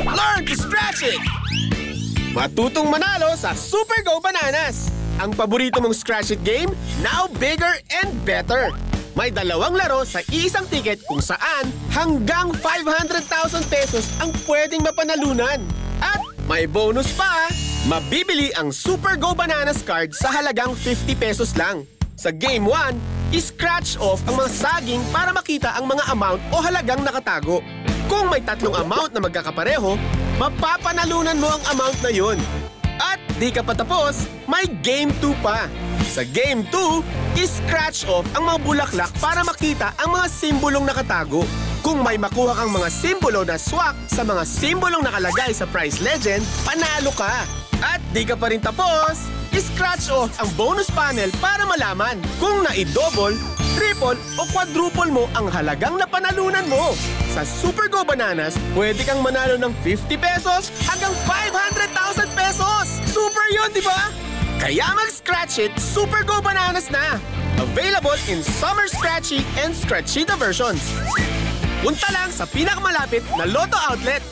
Learn to scratch it! Matutong manalo sa Super Go Bananas! Ang paborito mong scratch it game, now bigger and better! May 2 laro sa isang ticket kung saan hanggang 500,000 pesos ang pwedeng mapanalunan. At may bonus pa! Mabibili ang Super Go Bananas card sa halagang 50 pesos lang. Sa Game 1, i-scratch off ang mga saging para makita ang mga amount o halagang nakatago. Kung may 3 amount na magkakapareho, mapapanalunan mo ang amount na yun. At di ka pa tapos, may Game 2 pa. Sa Game 2, i-scratch off ang mga bulaklak para makita ang mga simbolong nakatago. Kung may makuha kang mga simbolo na swak sa mga simbolong nakalagay sa prize legend, panalo ka. At di ka pa rin tapos, i-scratch off ang bonus panel para malaman kung na-double, triple o quadruple mo ang halagang napanalunan mo. Sa Super Go Bananas, pwede kang manalo ng 50 pesos hanggang 500,000 pesos! Super yun, di ba? Kaya mag-scratch it, Super Go Bananas na! Available in Summer Scratchy and Scratchita versions. Punta lang sa pinakamalapit na Lotto outlet.